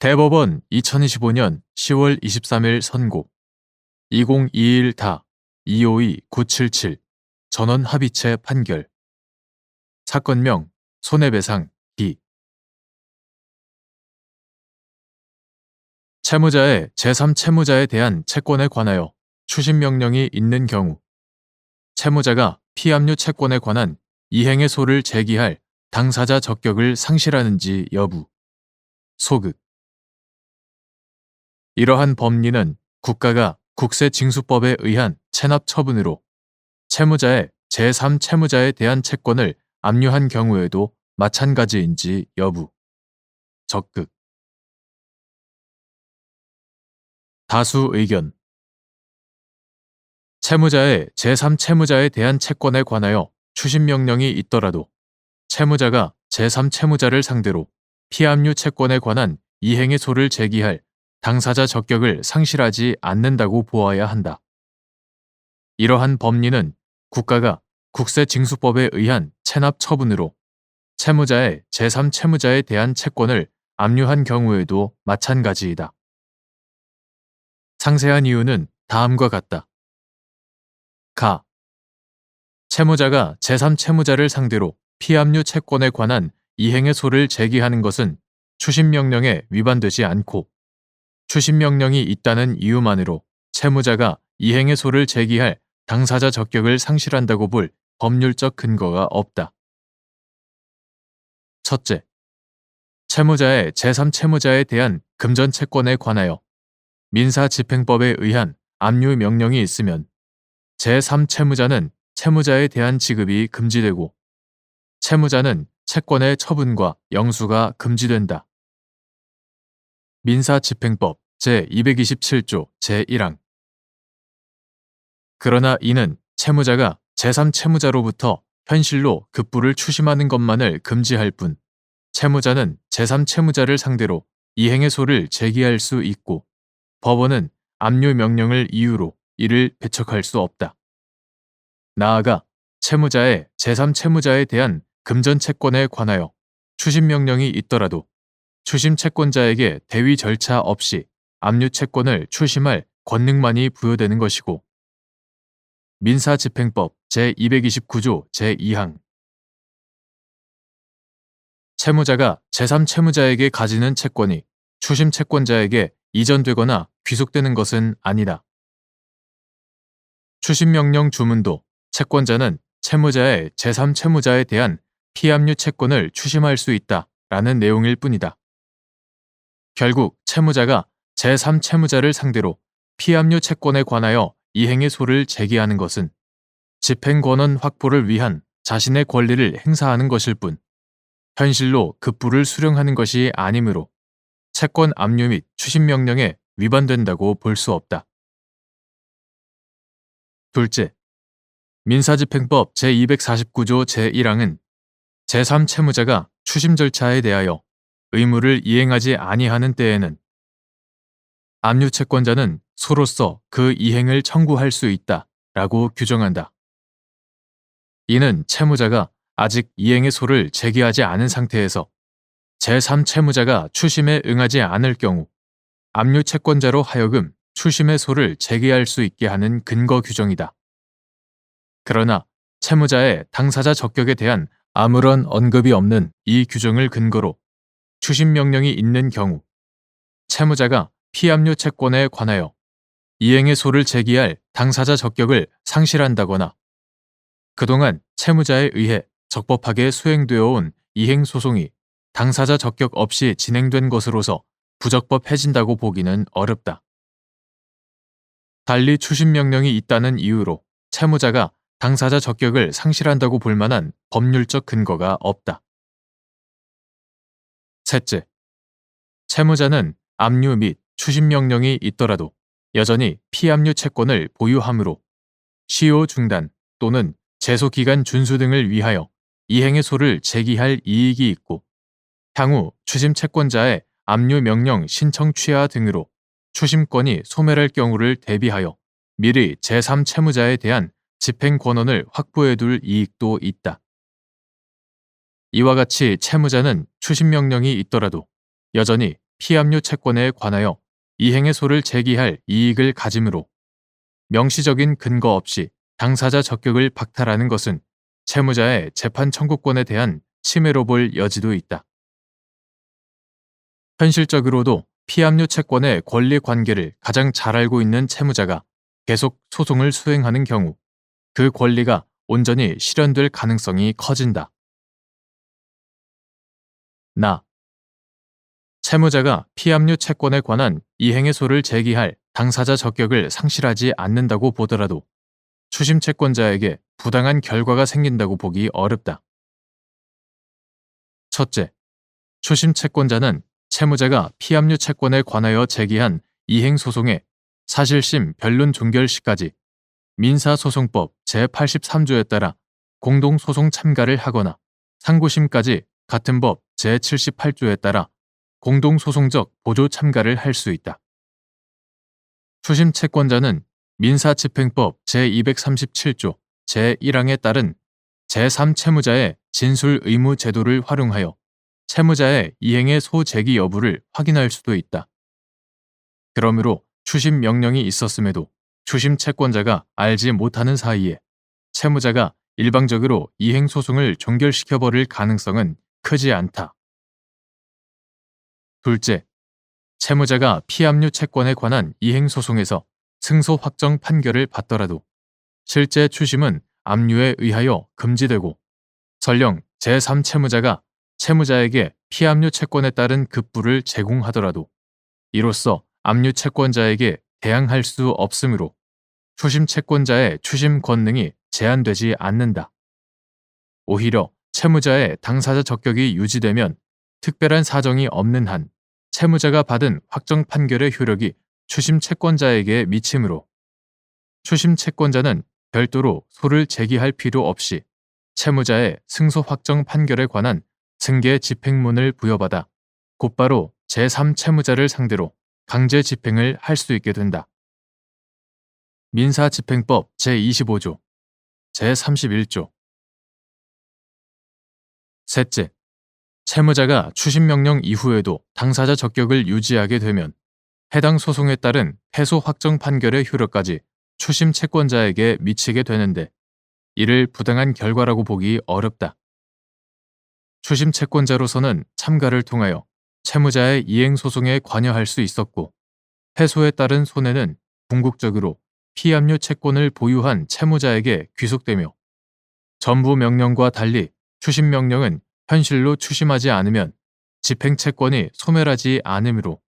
대법원 2025년 10월 23일 선고 2021-252-977 전원 합의체 판결 사건명 손해배상 D 채무자의 제3채무자에 대한 채권에 관하여 추심명령이 있는 경우 채무자가 피압류 채권에 관한 이행의 소를 제기할 당사자 적격을 상실하는지 여부 소극 이러한 법리는 국가가 국세징수법에 의한 체납 처분으로 채무자의 제3채무자에 대한 채권을 압류한 경우에도 마찬가지인지 여부 적극 다수 의견 채무자의 제3채무자에 대한 채권에 관하여 추심명령이 있더라도 채무자가 제3채무자를 상대로 피압류 채권에 관한 이행의 소를 제기할 당사자 적격을 상실하지 않는다고 보아야 한다. 이러한 법리는 국가가 국세징수법에 의한 체납 처분으로 채무자의 제3채무자에 대한 채권을 압류한 경우에도 마찬가지이다. 상세한 이유는 다음과 같다. 가. 채무자가 제3채무자를 상대로 피압류 채권에 관한 이행의 소를 제기하는 것은 추심명령에 위반되지 않고 추심명령이 있다는 이유만으로 채무자가 이행의 소를 제기할 당사자 적격을 상실한다고 볼 법률적 근거가 없다. 첫째, 채무자의 제3채무자에 대한 금전채권에 관하여 민사집행법에 의한 압류 명령이 있으면 제3채무자는 채무자에 대한 지급이 금지되고 채무자는 채권의 처분과 영수가 금지된다. 민사집행법 제227조 제1항 그러나 이는 채무자가 제3채무자로부터 현실로 급부를 추심하는 것만을 금지할 뿐 채무자는 제3채무자를 상대로 이행의 소를 제기할 수 있고 법원은 압류 명령을 이유로 이를 배척할 수 없다. 나아가 채무자의 제3채무자에 대한 금전채권에 관하여 추심명령이 있더라도 추심채권자에게 대위 절차 없이 압류채권을 추심할 권능만이 부여되는 것이고 민사집행법 제229조 제2항 채무자가 제3채무자에게 가지는 채권이 추심채권자에게 이전되거나 귀속되는 것은 아니다. 추심명령 주문도 채권자는 채무자의 제3채무자에 대한 피압류 채권을 추심할 수 있다라는 내용일 뿐이다. 결국 채무자가 제3채무자를 상대로 피압류 채권에 관하여 이행의 소를 제기하는 것은 집행권한 확보를 위한 자신의 권리를 행사하는 것일 뿐 현실로 급부를 수령하는 것이 아니므로 채권 압류 및 추심명령에 위반된다고 볼 수 없다. 둘째, 민사집행법 제249조 제1항은 제3채무자가 추심 절차에 대하여 의무를 이행하지 아니하는 때에는 압류채권자는 소로서 그 이행을 청구할 수 있다라고 규정한다. 이는 채무자가 아직 이행의 소를 제기하지 않은 상태에서 제3채무자가 추심에 응하지 않을 경우 압류채권자로 하여금 추심의 소를 제기할 수 있게 하는 근거 규정이다. 그러나 채무자의 당사자 적격에 대한 아무런 언급이 없는 이 규정을 근거로 추심명령이 있는 경우 채무자가 피압류 채권에 관하여 이행의 소를 제기할 당사자 적격을 상실한다거나 그동안 채무자에 의해 적법하게 수행되어 온 이행 소송이 당사자 적격 없이 진행된 것으로서 부적법해진다고 보기는 어렵다. 달리 추심명령이 있다는 이유로 채무자가 당사자 적격을 상실한다고 볼 만한 법률적 근거가 없다. 셋째, 채무자는 압류 및 추심명령이 있더라도 여전히 피압류 채권을 보유하므로 시효 중단 또는 제소기간 준수 등을 위하여 이행의 소를 제기할 이익이 있고 향후 추심채권자의 압류 명령 신청 취하 등으로 추심권이 소멸할 경우를 대비하여 미리 제3채무자에 대한 집행 권한을 확보해둘 이익도 있다. 이와 같이 채무자는 추심명령이 있더라도 여전히 피압류 채권에 관하여 이행의 소를 제기할 이익을 가지므로 명시적인 근거 없이 당사자 적격을 박탈하는 것은 채무자의 재판 청구권에 대한 침해로 볼 여지도 있다. 현실적으로도 피압류 채권의 권리 관계를 가장 잘 알고 있는 채무자가 계속 소송을 수행하는 경우 그 권리가 온전히 실현될 가능성이 커진다. 채무자가 피압류 채권에 관한 이행의 소를 제기할 당사자 적격을 상실하지 않는다고 보더라도 추심 채권자에게 부당한 결과가 생긴다고 보기 어렵다. 첫째, 추심 채권자는 채무자가 피압류 채권에 관하여 제기한 이행 소송의 사실심 변론 종결 시까지 민사소송법 제83조에 따라 공동소송 참가를 하거나 상고심까지 같은 법 제78조에 따라 공동소송적 보조 참가를 할 수 있다. 추심 채권자는 민사집행법 제237조 제1항에 따른 제3채무자의 진술 의무 제도를 활용하여 채무자의 이행의 소제기 여부를 확인할 수도 있다. 그러므로 추심 명령이 있었음에도 추심 채권자가 알지 못하는 사이에 채무자가 일방적으로 이행 소송을 종결시켜버릴 가능성은 크지 않다. 둘째, 채무자가 피압류 채권에 관한 이행 소송에서 승소 확정 판결을 받더라도 실제 추심은 압류에 의하여 금지되고 설령 제3채무자가 채무자에게 피압류 채권에 따른 급부를 제공하더라도 이로써 압류 채권자에게 대항할 수 없으므로 추심 채권자의 추심 권능이 제한되지 않는다. 오히려 채무자의 당사자 적격이 유지되면 특별한 사정이 없는 한 채무자가 받은 확정 판결의 효력이 추심 채권자에게 미치므로 추심 채권자는 별도로 소를 제기할 필요 없이 채무자의 승소 확정 판결에 관한 승계 집행문을 부여받아 곧바로 제3채무자를 상대로 강제 집행을 할 수 있게 된다. 민사집행법 제25조, 제31조. 셋째, 채무자가 추심명령 이후에도 당사자 적격을 유지하게 되면 해당 소송에 따른 패소 확정 판결의 효력까지 추심 채권자에게 미치게 되는데 이를 부당한 결과라고 보기 어렵다. 추심 채권자로서는 참가를 통하여 채무자의 이행 소송에 관여할 수 있었고 패소에 따른 손해는 궁극적으로 피압류 채권을 보유한 채무자에게 귀속되며 전부 명령과 달리 추심 명령은 현실로 추심하지 않으면 집행 채권이 소멸하지 않으므로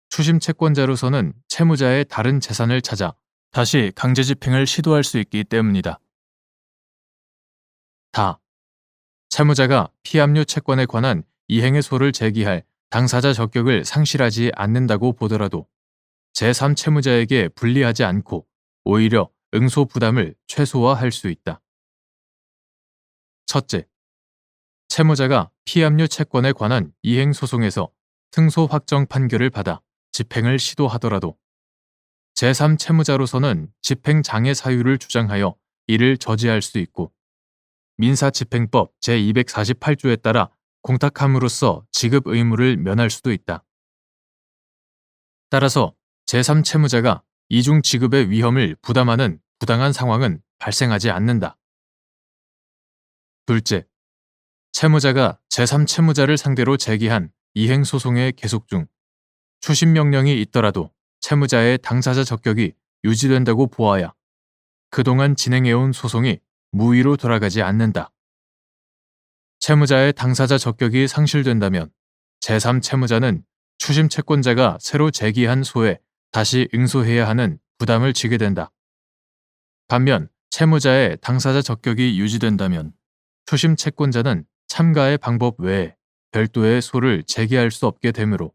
추심 채권자로서는 채무자의 다른 재산을 찾아 다시 강제 집행을 시도할 수 있기 때문이다. 채무자가 피압류 채권에 관한 이행의 소를 제기할 당사자 적격을 상실하지 않는다고 보더라도 제3채무자에게 불리하지 않고 오히려 응소 부담을 최소화할 수 있다. 첫째, 채무자가 피압류 채권에 관한 이행 소송에서 승소 확정 판결을 받아 집행을 시도하더라도 제3채무자로서는 집행 장애 사유를 주장하여 이를 저지할 수 있고 민사집행법 제248조에 따라 공탁함으로써 지급 의무를 면할 수도 있다. 따라서 제3채무자가 이중 지급의 위험을 부담하는 부당한 상황은 발생하지 않는다. 둘째, 채무자가 제3채무자를 상대로 제기한 이행 소송의 계속 중 추심 명령이 있더라도 채무자의 당사자 적격이 유지된다고 보아야 그동안 진행해온 소송이 무위로 돌아가지 않는다. 채무자의 당사자 적격이 상실된다면 제3채무자는 추심 채권자가 새로 제기한 소에 다시 응소해야 하는 부담을 지게 된다. 반면 채무자의 당사자 적격이 유지된다면 추심 채권자는 참가의 방법 외에 별도의 소를 제기할 수 없게 되므로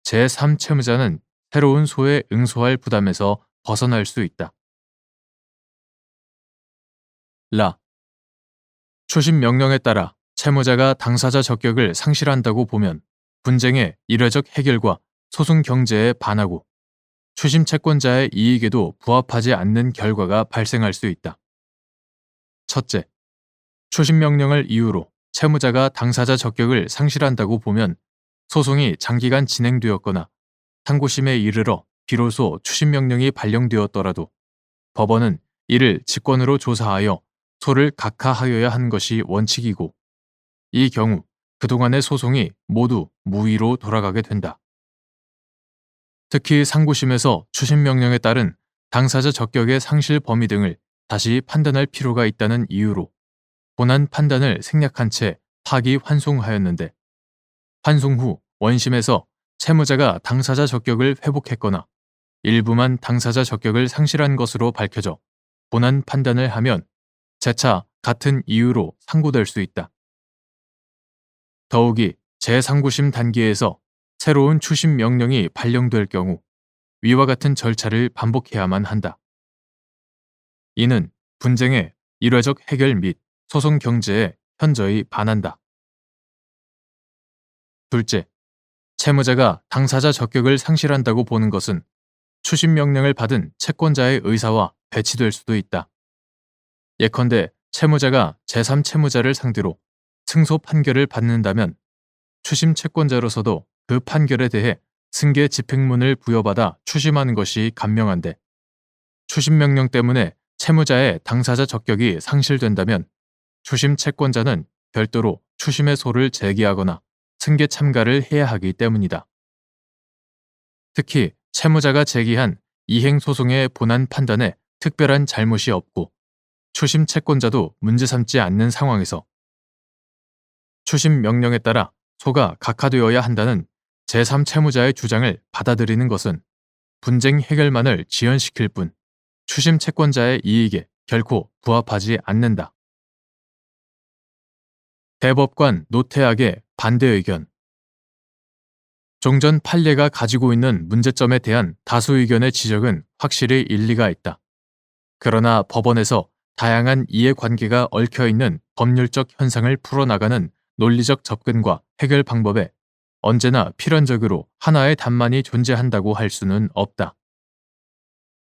제3채무자는 새로운 소에 응소할 부담에서 벗어날 수 있다. 추심 명령에 따라 채무자가 당사자 적격을 상실한다고 보면 분쟁의 일회적 해결과 소송 경제에 반하고 추심 채권자의 이익에도 부합하지 않는 결과가 발생할 수 있다. 첫째, 추심 명령을 이유로 채무자가 당사자 적격을 상실한다고 보면 소송이 장기간 진행되었거나 상고심에 이르러 비로소 추심명령이 발령되었더라도 법원은 이를 직권으로 조사하여 소를 각하하여야 하는 것이 원칙이고, 이 경우 그동안의 소송이 모두 무의로 돌아가게 된다. 특히 상고심에서 추심명령에 따른 당사자 적격의 상실 범위 등을 다시 판단할 필요가 있다는 이유로 본안 판단을 생략한 채 파기 환송하였는데, 환송 후 원심에서 채무자가 당사자 적격을 회복했거나 일부만 당사자 적격을 상실한 것으로 밝혀져 본안 판단을 하면 재차 같은 이유로 상고될 수 있다. 더욱이 재상고심 단계에서 새로운 추심 명령이 발령될 경우 위와 같은 절차를 반복해야만 한다. 이는 분쟁의 일회적 해결 및 소송 경제에 현저히 반한다. 둘째, 채무자가 당사자 적격을 상실한다고 보는 것은 추심 명령을 받은 채권자의 의사와 배치될 수도 있다. 예컨대 채무자가 제3채무자를 상대로 승소 판결을 받는다면 추심 채권자로서도 그 판결에 대해 승계 집행문을 부여받아 추심하는 것이 간명한데, 추심 명령 때문에 채무자의 당사자 적격이 상실된다면 추심 채권자는 별도로 추심의 소를 제기하거나 승계 참가를 해야 하기 때문이다. 특히 채무자가 제기한 이행 소송의 본안 판단에 특별한 잘못이 없고 추심 채권자도 문제 삼지 않는 상황에서 추심 명령에 따라 소가 각하되어야 한다는 제3채무자의 주장을 받아들이는 것은 분쟁 해결만을 지연시킬 뿐 추심 채권자의 이익에 결코 부합하지 않는다. 대법관 노태악의 반대 의견. 종전 판례가 가지고 있는 문제점에 대한 다수 의견의 지적은 확실히 일리가 있다. 그러나 법원에서 다양한 이해관계가 얽혀있는 법률적 현상을 풀어나가는 논리적 접근과 해결 방법에 언제나 필연적으로 하나의 답만이 존재한다고 할 수는 없다.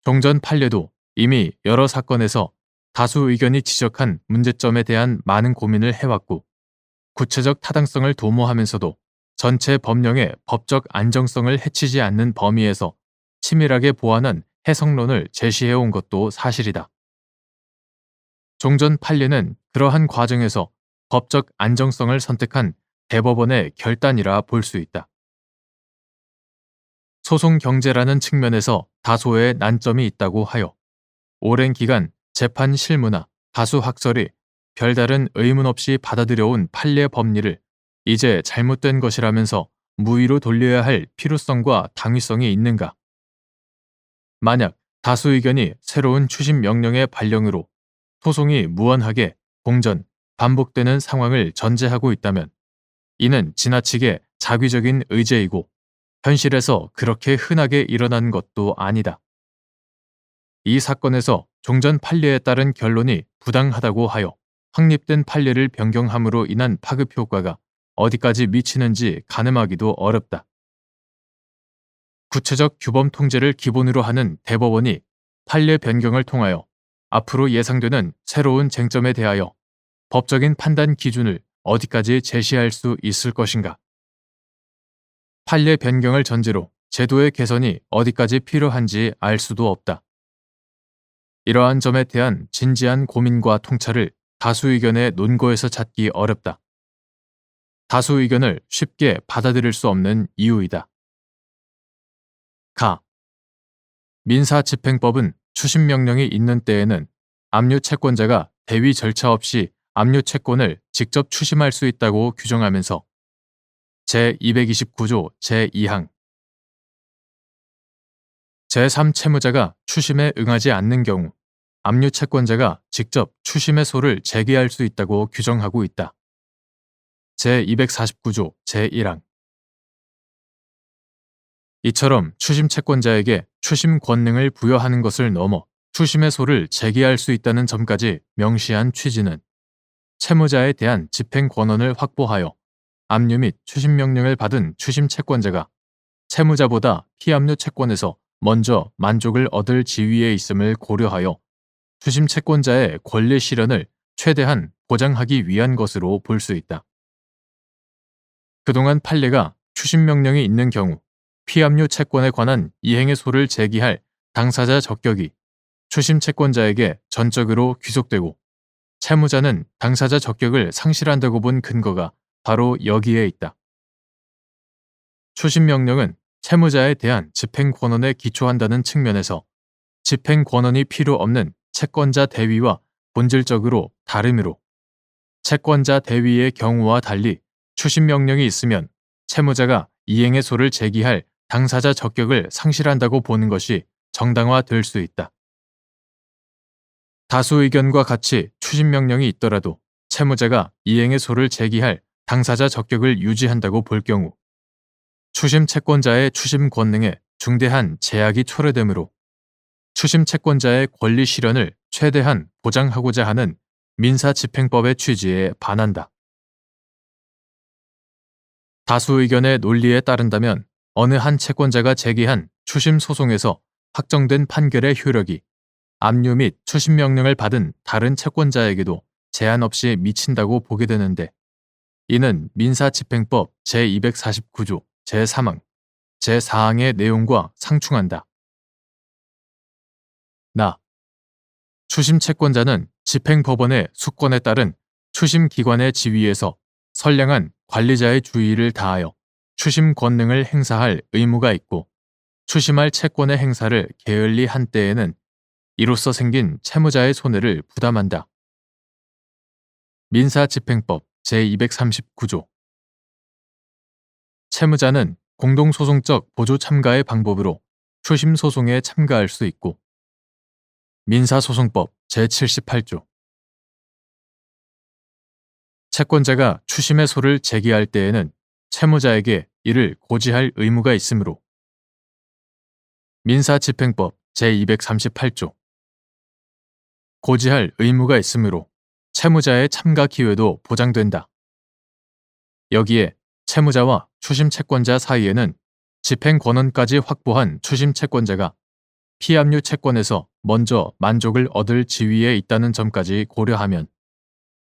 종전 판례도 이미 여러 사건에서 다수 의견이 지적한 문제점에 대한 많은 고민을 해왔고, 구체적 타당성을 도모하면서도 전체 법령의 법적 안정성을 해치지 않는 범위에서 치밀하게 보완한 해석론을 제시해온 것도 사실이다. 종전 판례는 그러한 과정에서 법적 안정성을 선택한 대법원의 결단이라 볼 수 있다. 소송 경제라는 측면에서 다소의 난점이 있다고 하여 오랜 기간 재판 실무나 다수 학설이 별다른 의문 없이 받아들여온 판례 법리를 이제 잘못된 것이라면서 무위로 돌려야 할 필요성과 당위성이 있는가? 만약 다수 의견이 새로운 추심 명령의 발령으로 소송이 무한하게 공전, 반복되는 상황을 전제하고 있다면 이는 지나치게 자기적인 의제이고 현실에서 그렇게 흔하게 일어난 것도 아니다. 이 사건에서 종전 판례에 따른 결론이 부당하다고 하여 확립된 판례를 변경함으로 인한 파급 효과가 어디까지 미치는지 가늠하기도 어렵다. 구체적 규범 통제를 기본으로 하는 대법원이 판례 변경을 통하여 앞으로 예상되는 새로운 쟁점에 대하여 법적인 판단 기준을 어디까지 제시할 수 있을 것인가? 판례 변경을 전제로 제도의 개선이 어디까지 필요한지 알 수도 없다. 이러한 점에 대한 진지한 고민과 통찰을 다수 의견의 논거에서 찾기 어렵다. 다수 의견을 쉽게 받아들일 수 없는 이유이다. 민사집행법은 추심명령이 있는 때에는 압류채권자가 대위 절차 없이 압류채권을 직접 추심할 수 있다고 규정하면서 제229조 제2항 제3채무자가 추심에 응하지 않는 경우 압류채권자가 직접 추심의 소를 제기할 수 있다고 규정하고 있다. 제249조 제1항 이처럼 추심 채권자에게 추심 권능을 부여하는 것을 넘어 추심의 소를 제기할 수 있다는 점까지 명시한 취지는 채무자에 대한 집행 권한을 확보하여 압류 및 추심 명령을 받은 추심 채권자가 채무자보다 피압류 채권에서 먼저 만족을 얻을 지위에 있음을 고려하여 추심 채권자의 권리 실현을 최대한 보장하기 위한 것으로 볼 수 있다. 그동안 판례가 추심명령이 있는 경우 피압류 채권에 관한 이행의 소를 제기할 당사자 적격이 추심 채권자에게 전적으로 귀속되고 채무자는 당사자 적격을 상실한다고 본 근거가 바로 여기에 있다. 추심명령은 채무자에 대한 집행권한에 기초한다는 측면에서 집행권한이 필요 없는 채권자 대위와 본질적으로 다르므로 채권자 대위의 경우와 달리 추심명령이 있으면 채무자가 이행의 소를 제기할 당사자 적격을 상실한다고 보는 것이 정당화될 수 있다. 다수 의견과 같이 추심명령이 있더라도 채무자가 이행의 소를 제기할 당사자 적격을 유지한다고 볼 경우 추심 채권자의 추심 권능에 중대한 제약이 초래되므로 추심 채권자의 권리 실현을 최대한 보장하고자 하는 민사집행법의 취지에 반한다. 다수 의견의 논리에 따른다면 어느 한 채권자가 제기한 추심 소송에서 확정된 판결의 효력이 압류 및 추심 명령을 받은 다른 채권자에게도 제한 없이 미친다고 보게 되는데 이는 민사집행법 제249조 제3항, 제4항의 내용과 상충한다. 추심 채권자는 집행법원의 수권에 따른 추심기관의 지위에서 선량한 관리자의 주의를 다하여 추심 권능을 행사할 의무가 있고 추심할 채권의 행사를 게을리 한 때에는 이로써 생긴 채무자의 손해를 부담한다. 민사집행법 제239조 채무자는 공동소송적 보조 참가의 방법으로 추심소송에 참가할 수 있고 민사소송법 제78조 채권자가 추심의 소를 제기할 때에는 채무자에게 이를 고지할 의무가 있으므로 민사집행법 제238조 고지할 의무가 있으므로 채무자의 참가 기회도 보장된다. 여기에 채무자와 추심 채권자 사이에는 집행 권한까지 확보한 추심 채권자가 피압류 채권에서 먼저 만족을 얻을 지위에 있다는 점까지 고려하면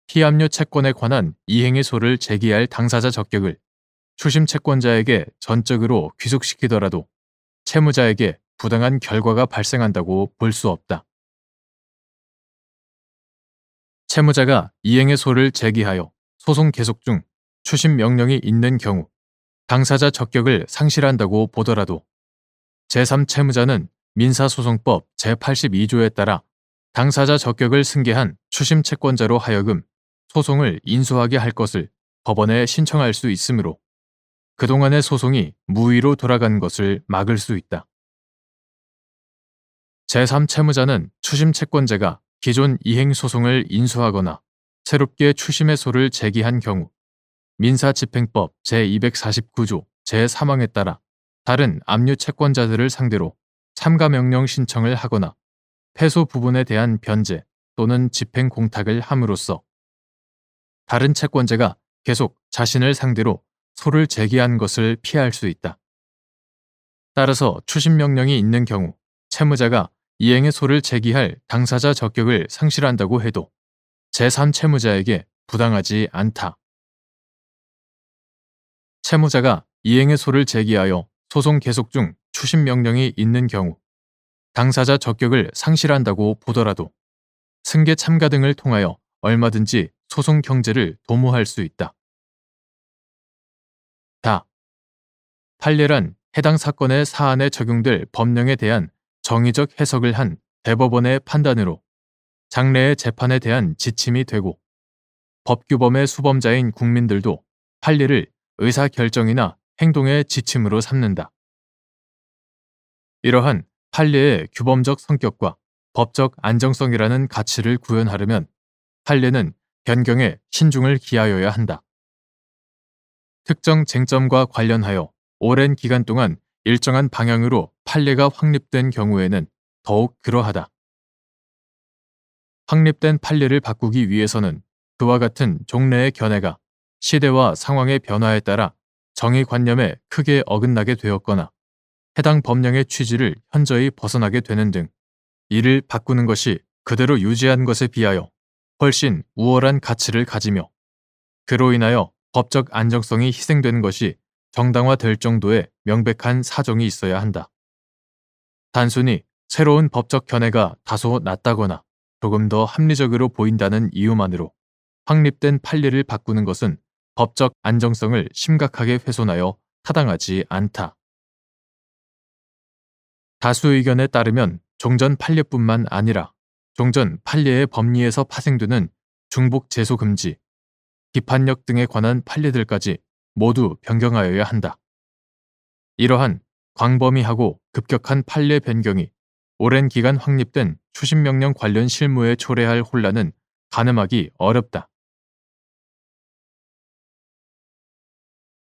피압류 채권에 관한 이행의 소를 제기할 당사자 적격을 추심 채권자에게 전적으로 귀속시키더라도 채무자에게 부당한 결과가 발생한다고 볼 수 없다. 채무자가 이행의 소를 제기하여 소송 계속 중 추심 명령이 있는 경우 당사자 적격을 상실한다고 보더라도 제3채무자는 민사소송법 제82조에 따라 당사자 적격을 승계한 추심 채권자로 하여금 소송을 인수하게 할 것을 법원에 신청할 수 있으므로 그동안의 소송이 무의로 돌아간 것을 막을 수 있다. 제3채무자는 추심 채권자가 기존 이행 소송을 인수하거나 새롭게 추심의 소를 제기한 경우 민사집행법 제249조 제3항에 따라 다른 압류 채권자들을 상대로 참가명령 신청을 하거나 패소 부분에 대한 변제 또는 집행 공탁을 함으로써 다른 채권자가 계속 자신을 상대로 소를 제기한 것을 피할 수 있다. 따라서 추심명령이 있는 경우 채무자가 이행의 소를 제기할 당사자 적격을 상실한다고 해도 제3채무자에게 부당하지 않다. 채무자가 이행의 소를 제기하여 소송 계속 중 추심명령이 있는 경우 당사자 적격을 상실한다고 보더라도 승계 참가 등을 통하여 얼마든지 소송 경제를 도모할 수 있다. 판례란 해당 사건의 사안에 적용될 법령에 대한 정의적 해석을 한 대법원의 판단으로 장래의 재판에 대한 지침이 되고 법규범의 수범자인 국민들도 판례를 의사결정이나 행동의 지침으로 삼는다. 이러한 판례의 규범적 성격과 법적 안정성이라는 가치를 구현하려면 판례는 변경에 신중을 기하여야 한다. 특정 쟁점과 관련하여 오랜 기간 동안 일정한 방향으로 판례가 확립된 경우에는 더욱 그러하다. 확립된 판례를 바꾸기 위해서는 그와 같은 종래의 견해가 시대와 상황의 변화에 따라 정의관념에 크게 어긋나게 되었거나 해당 법령의 취지를 현저히 벗어나게 되는 등 이를 바꾸는 것이 그대로 유지한 것에 비하여 훨씬 우월한 가치를 가지며 그로 인하여 법적 안정성이 희생되는 것이 정당화될 정도의 명백한 사정이 있어야 한다. 단순히 새로운 법적 견해가 다소 낮다거나 조금 더 합리적으로 보인다는 이유만으로 확립된 판례를 바꾸는 것은 법적 안정성을 심각하게 훼손하여 타당하지 않다. 다수 의견에 따르면 종전 판례뿐만 아니라 종전 판례의 법리에서 파생되는 중복 제소 금지, 비판력 등에 관한 판례들까지 모두 변경하여야 한다. 이러한 광범위하고 급격한 판례 변경이 오랜 기간 확립된 추신명령 관련 실무에 초래할 혼란은 가늠하기 어렵다.